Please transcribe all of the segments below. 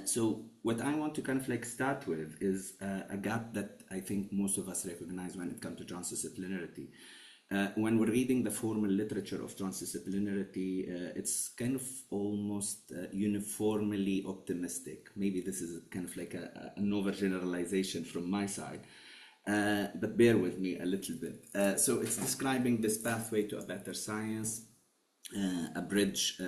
So what I want to kind of like start with is a gap that I think most of us recognize when it comes to transdisciplinarity. When we're reading the formal literature of transdisciplinarity, it's kind of almost uniformly optimistic. Maybe this is kind of like an overgeneralization from my side, but bear with me a little bit. So it's describing this pathway to a better science, a bridge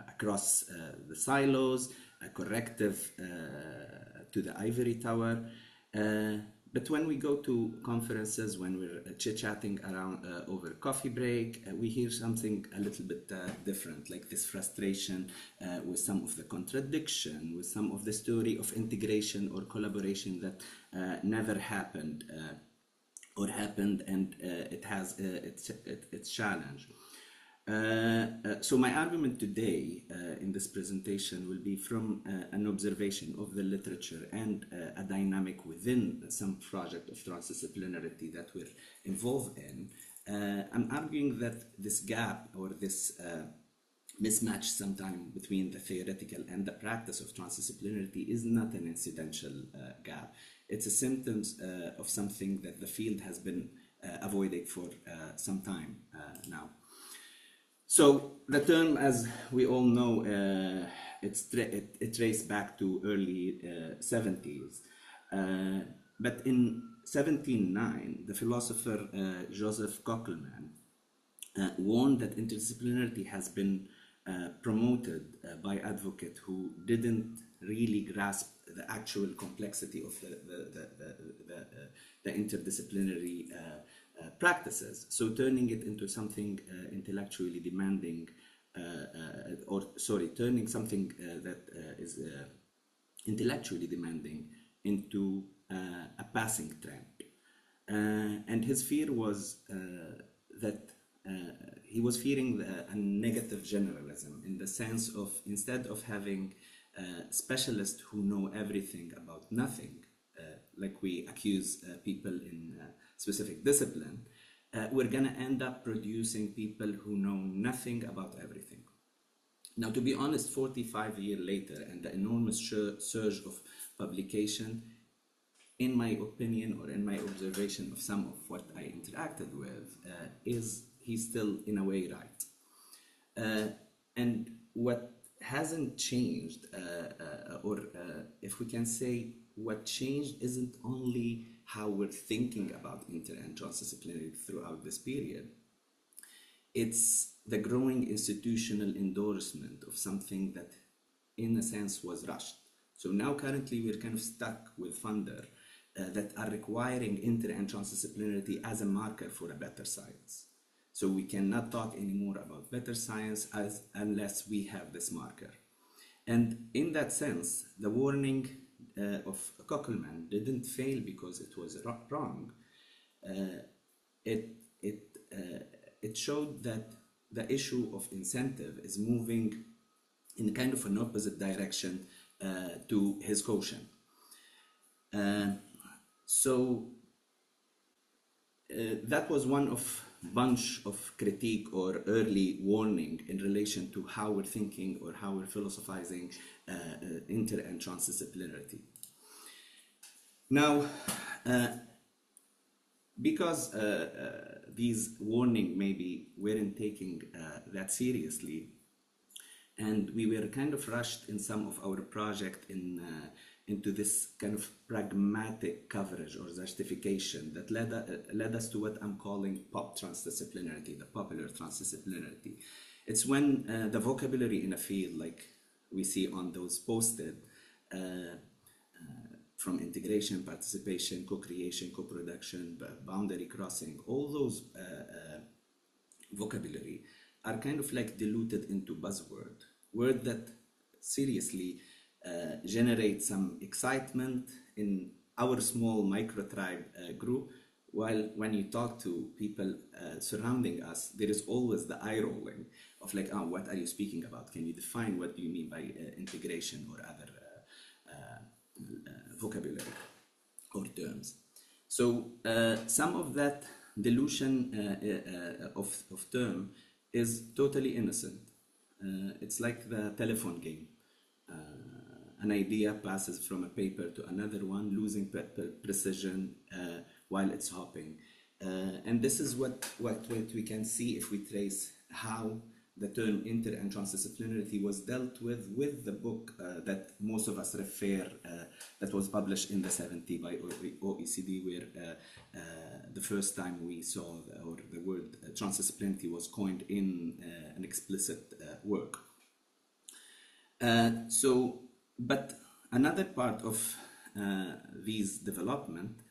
across the silos, a corrective to the ivory tower. But when we go to conferences, when we're chit-chatting around over coffee break, we hear something a little bit different, like this frustration with some of the contradiction, with some of the story of integration or collaboration that never happened or happened, and it has its challenge. So my argument today in this presentation will be from an observation of the literature and a dynamic within some project of transdisciplinarity that we're involved in. I'm arguing that this gap or this mismatch sometime between the theoretical and the practice of transdisciplinarity is not an incidental gap. It's a symptom of something that the field has been avoiding for some time now. So the term, as we all know, it traced back to early 70s. But in 1709, the philosopher Joseph Cockleman warned that interdisciplinarity has been promoted by advocates who didn't really grasp the actual complexity of the interdisciplinary practices. So turning it into something intellectually demanding, turning something that is intellectually demanding into a passing trend. And his fear was that he was fearing a negative generalism, in the sense of, instead of having specialists who know everything about nothing, like we accuse people in specific discipline, we're going to end up producing people who know nothing about everything. Now, to be honest, 45 years later, and the enormous surge of publication, in my opinion, or in my observation of some of what I interacted with, is he's still in a way right. And what hasn't changed, or if we can say what changed, isn't only how we're thinking about inter and transdisciplinarity throughout this period. It's the growing institutional endorsement of something that, in a sense, was rushed. So now currently we're kind of stuck with funders that are requiring inter and transdisciplinarity as a marker for a better science. So we cannot talk anymore about better science unless we have this marker. And in that sense, the warning of Cockleman didn't fail because it was wrong. It showed that the issue of incentive is moving in kind of an opposite direction to his caution. So that was one of bunch of critique or early warning in relation to how we're thinking or how we're philosophizing inter and transdisciplinarity. Now, because these warning maybe weren't taking that seriously, and we were kind of rushed in some of our project into this kind of pragmatic coverage or justification that led us to what I'm calling Pop-Transdisciplinarity, the popular transdisciplinarity. It's when the vocabulary in a field, like we see on those posted, from integration, participation, co-creation, co-production, boundary crossing, all those vocabulary are kind of like diluted into buzzword, word that seriously generate some excitement in our small micro tribe group, while when you talk to people surrounding us, there is always the eye rolling of like, oh, what are you speaking about? Can you define what do you mean by integration or other vocabulary or terms? So some of that dilution of term is totally innocent. It's like the telephone game. an idea passes from a paper to another one, losing precision while it's hopping. And this is what we can see if we trace how the term inter and transdisciplinarity was dealt with the book that most of us refer, that was published in the 70s by OECD, where the first time we saw the word transdisciplinarity was coined in an explicit work. But another part of these development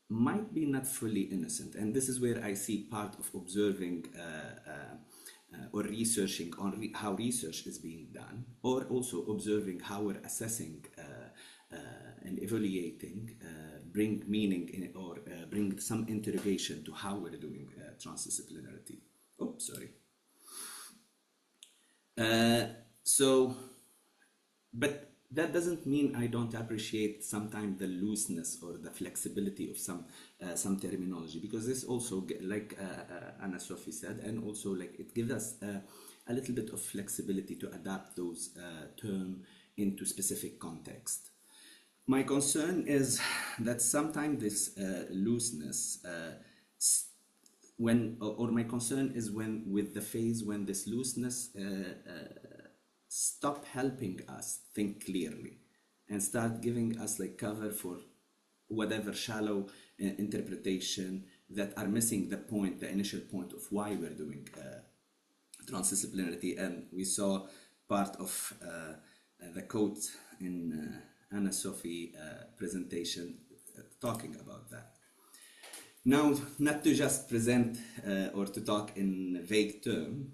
might be not fully innocent, and this is where I see part of observing or researching on how research is being done, or also observing how we're assessing and evaluating, bring meaning in, or bring some interrogation to how we're doing transdisciplinarity. Oh, sorry. But that doesn't mean I don't appreciate sometimes the looseness or the flexibility of some terminology, because this also, like Anna Sophie said, and also like it gives us a little bit of flexibility to adapt those terms into specific context. My concern is that sometimes this looseness, my concern is when with the phase when this looseness stop helping us think clearly and start giving us like cover for whatever shallow interpretation that are missing the point, the initial point of why we're doing transdisciplinarity. And we saw part of the quote in Anna Sophie presentation talking about that. Now, not to just present or to talk in vague terms,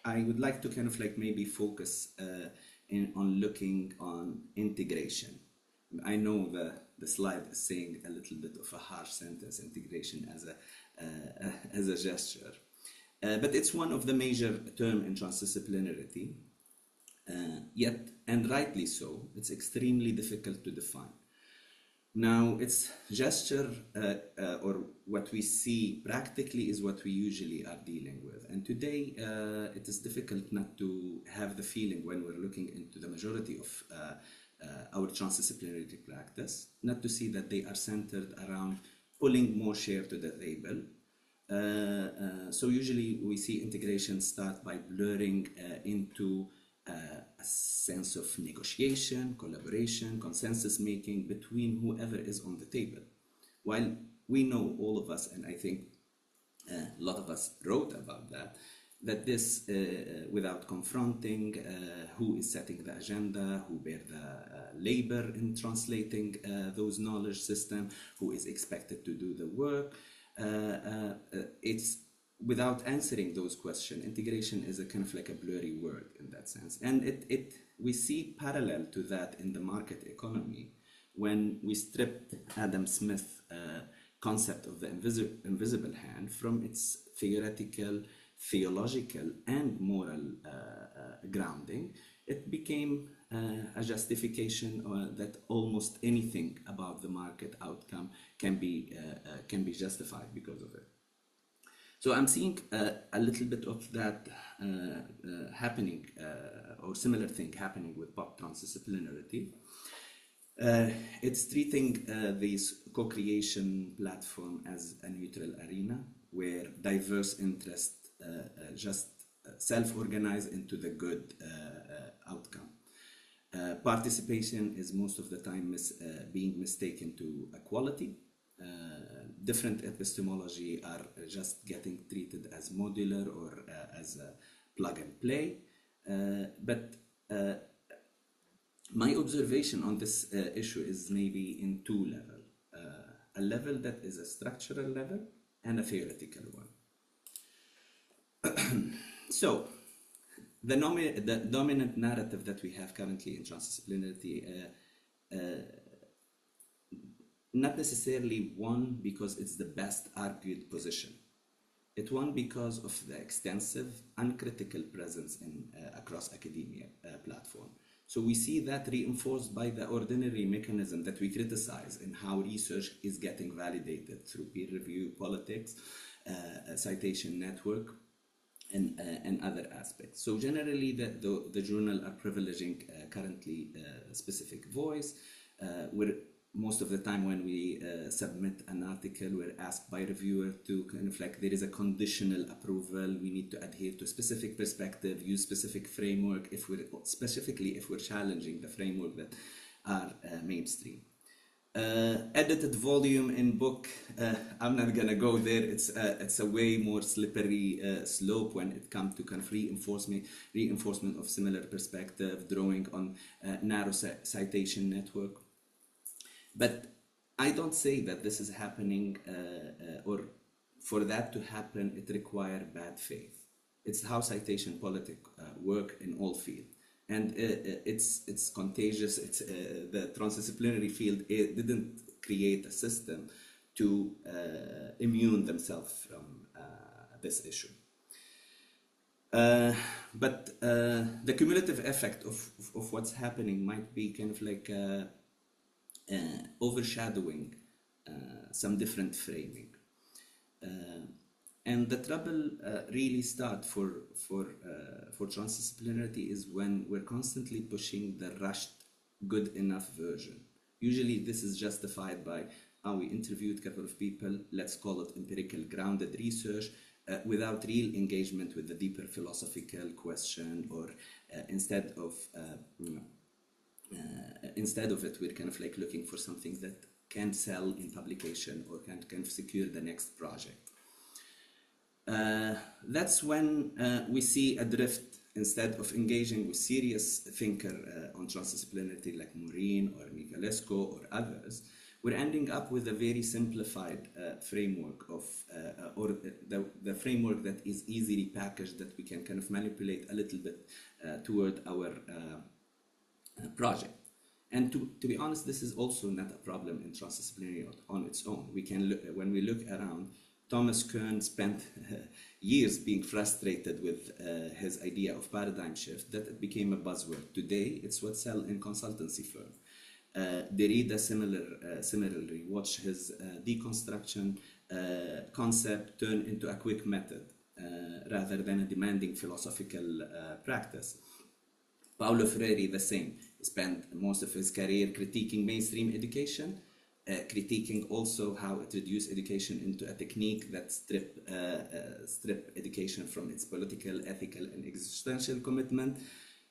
I would like to kind of like maybe focus on looking on integration. I know the slide is saying a little bit of a harsh sentence, integration as a gesture, but it's one of the major terms in transdisciplinarity. Yet, and rightly so, it's extremely difficult to define. Now, its gesture or what we see practically is what we usually are dealing with. And today, it is difficult not to have the feeling when we're looking into the majority of our transdisciplinarity practice, not to see that they are centered around pulling more share to the table. So usually we see integration start by blurring into a sense of negotiation, collaboration, consensus making between whoever is on the table. While we know, all of us, and I think a lot of us wrote about that this, without confronting who is setting the agenda, who bear the labor in translating those knowledge system, who is expected to do the work, it's without answering those questions. Integration is a kind of like a blurry word in that sense. And we see parallel to that in the market economy when we stripped Adam Smith's concept of the invisible hand from its theoretical, theological, and moral grounding. It became a justification that almost anything about the market outcome can be justified because of it. So I'm seeing a little bit of that happening, or similar thing happening with Pop-Transdisciplinarity. It's treating this co-creation platform as a neutral arena where diverse interests just self-organize into the good outcome. Participation is most of the time being mistaken to equality. Different epistemology are just getting treated as modular or as a plug and play. But my observation on this issue is maybe in two levels. A level that is a structural level and a theoretical one. So, the dominant narrative that we have currently in transdisciplinarity, not necessarily won because it's the best argued position. It won because of the extensive, uncritical presence in across academia platform. So we see that reinforced by the ordinary mechanism that we criticize in how research is getting validated through peer review, politics, citation network, and other aspects. So generally, the journal are privileging currently specific voice. We're most of the time when we submit an article, we're asked by reviewer to kind of like, there is a conditional approval. We need to adhere to a specific perspective, use specific framework, specifically if we're challenging the framework that are mainstream. Edited volume in book, I'm not gonna go there. It's a way more slippery slope when it comes to kind of reinforcement of similar perspective, drawing on narrow citation network. But I don't say that this is happening, or for that to happen, it requires bad faith. It's how citation politics work in all fields. And it's contagious. It's the transdisciplinary field. It didn't create a system to immune themselves from this issue. But the cumulative effect of what's happening might be kind of like overshadowing some different framing. And the trouble really starts for transdisciplinarity is when we're constantly pushing the rushed, good enough version. Usually this is justified by, we interviewed a couple of people, let's call it empirical grounded research, without real engagement with the deeper philosophical question, or instead of it, we're kind of like looking for something that can sell in publication or can kind of secure the next project. That's when we see a drift. Instead of engaging with serious thinker on transdisciplinarity like Maureen or Nicolescu or others, we're ending up with a very simplified framework of, or the framework that is easily packaged, that we can kind of manipulate a little bit toward our project. And to be honest, this is also not a problem in transdisciplinary on its own. We can look, when we look around, Thomas Kuhn spent years being frustrated with his idea of paradigm shift, that it became a buzzword. Today, it's what sells in consultancy firm. Derrida similarly watched his deconstruction concept turn into a quick method rather than a demanding philosophical practice. Paulo Freire, the same, spent most of his career critiquing mainstream education, critiquing also how it reduced education into a technique that strip education from its political, ethical, and existential commitment.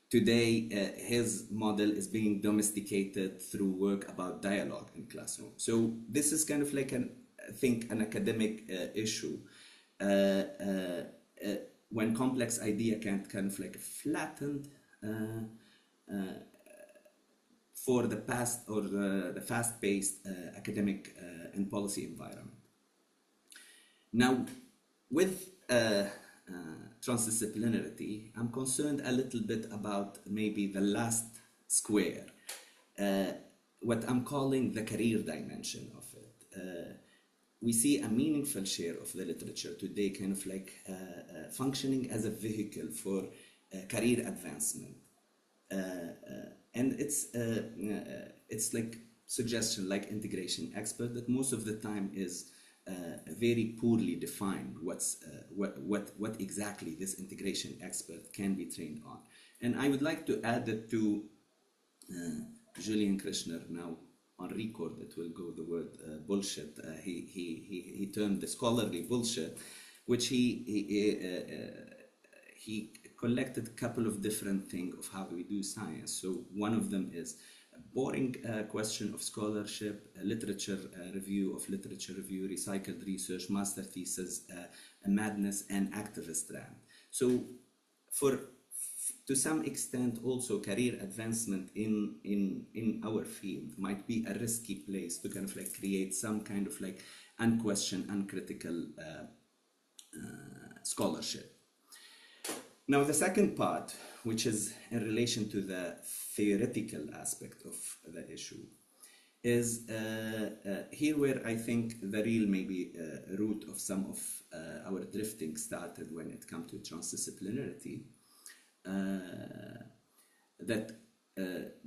Today, his model is being domesticated through work about dialogue in classroom. So this is kind of like I think an academic issue when complex idea can kind of like flattened for the past or the fast-paced academic and policy environment. Now, with transdisciplinarity, I'm concerned a little bit about maybe the last square, what I'm calling the career dimension of it. We see a meaningful share of the literature today kind of like functioning as a vehicle for career advancement. And it's like suggestion, like integration expert, that most of the time is very poorly defined what exactly this integration expert can be trained on. And I would like to add it to Julian Krishner, now on record it will go the word bullshit. He termed the scholarly bullshit, which he collected a couple of different things of how we do science. So one of them is a boring question of scholarship, literature review of literature review, recycled research, master thesis, a madness, and activist rant. So to some extent also career advancement in our field might be a risky place to kind of like create some kind of like unquestioned, uncritical scholarship. Now, the second part, which is in relation to the theoretical aspect of the issue, is here where I think the real maybe root of some of our drifting started when it comes to transdisciplinarity, that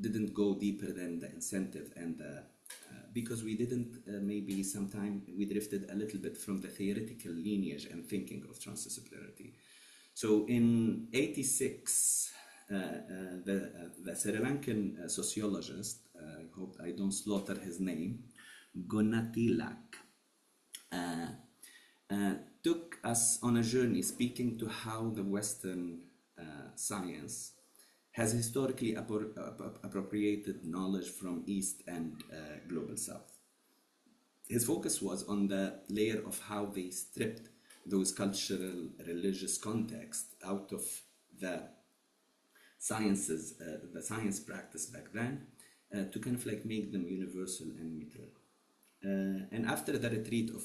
didn't go deeper than the incentive, and because we didn't maybe sometime we drifted a little bit from the theoretical lineage and thinking of transdisciplinarity. So in 86, the Sri Lankan sociologist, I hope I don't slaughter his name, Gunatilak, took us on a journey speaking to how the Western science has historically appropriated knowledge from East and Global South. His focus was on the layer of how they stripped those cultural, religious contexts out of the sciences, the science practice back then, to kind of like make them universal and neutral. And after the retreat of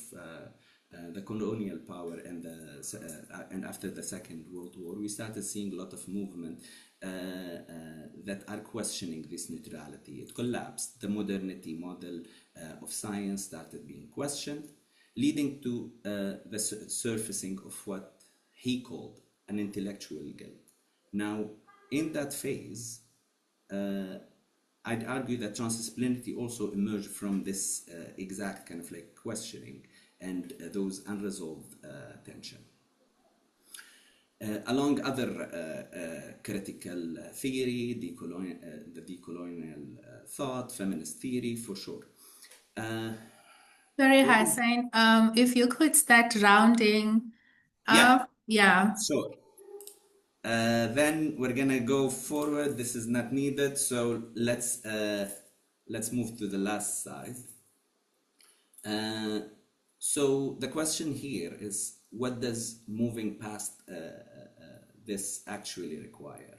the colonial power and after the Second World War, we started seeing a lot of movement that are questioning this neutrality. It collapsed. The modernity model of science started being questioned, leading to the surfacing of what he called an intellectual guilt. Now, in that phase, I'd argue that transdisciplinarity also emerged from this exact kind of like questioning and those unresolved tension. Along other critical theory, the decolonial thought, feminist theory, for sure. Sorry, Hassan. If you could start rounding up. Yeah. Sure. Then we're gonna go forward. This is not needed, so let's move to the last slide. So the question here is, what does moving past this actually require?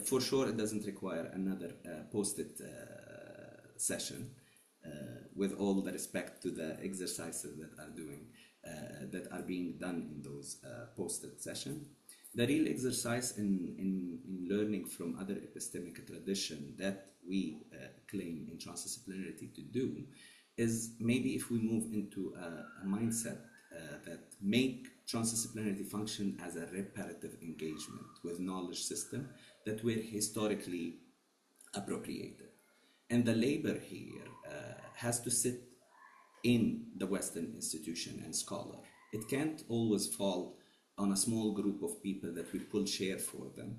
For sure, it doesn't require another post-it session. With all the respect to the exercises that are being done in those post-it sessions. The real exercise in learning from other epistemic tradition that we claim in transdisciplinarity to do is maybe if we move into a mindset that make transdisciplinarity function as a reparative engagement with knowledge system that were historically appropriated. And the labor here has to sit in the Western institution and scholar. It can't always fall on a small group of people that will pull share for them,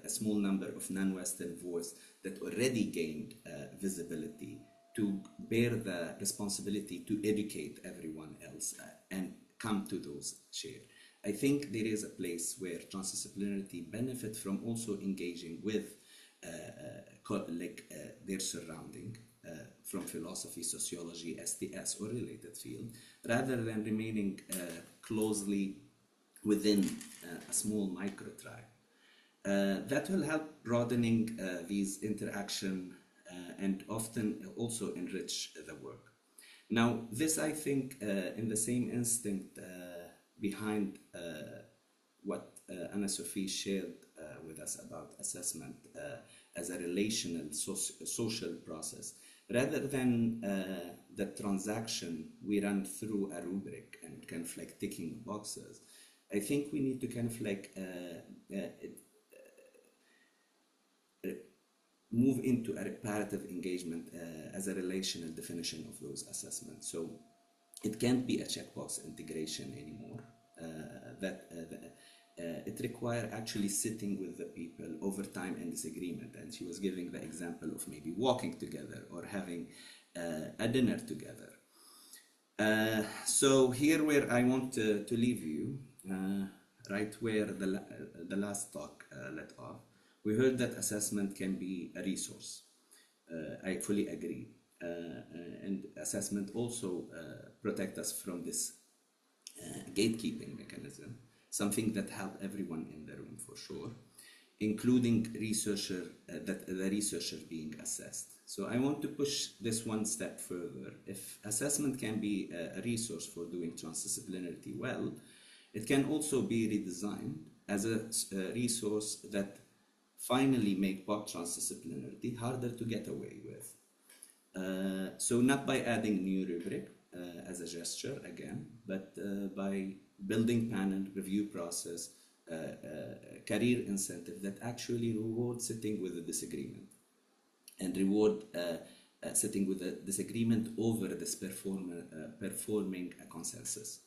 a small number of non-Western voice that already gained visibility to bear the responsibility to educate everyone else and come to those share. I think there is a place where transdisciplinarity benefit from also engaging with their surrounding from philosophy, sociology, STS, or related field, rather than remaining closely within a small micro tribe. That will help broadening these interaction and often also enrich the work. Now, this I think in the same instinct behind what Anna-Sophie shared with us about assessment as a relational social process, rather than the transaction we run through a rubric and kind of like ticking boxes. I think we need to kind of like move into a reparative engagement as a relational definition of those assessments. So it can't be a checkbox integration anymore. It requires actually sitting with the people over time and disagreement. And she was giving the example of maybe walking together or having a dinner together. So here where I want to leave you, right where the last talk let off, we heard that assessment can be a resource. I fully agree. And assessment also protect us from this gatekeeping mechanism, something that help everyone in the room for sure, including the researcher being assessed. So I want to push this one step further. If assessment can be a resource for doing transdisciplinarity well, it can also be redesigned as a resource that finally make Pop-Transdisciplinarity harder to get away with. So not by adding new rubric as a gesture again, but by building panel review process, career incentive that actually reward sitting with a disagreement and reward sitting with a disagreement over this performing a consensus.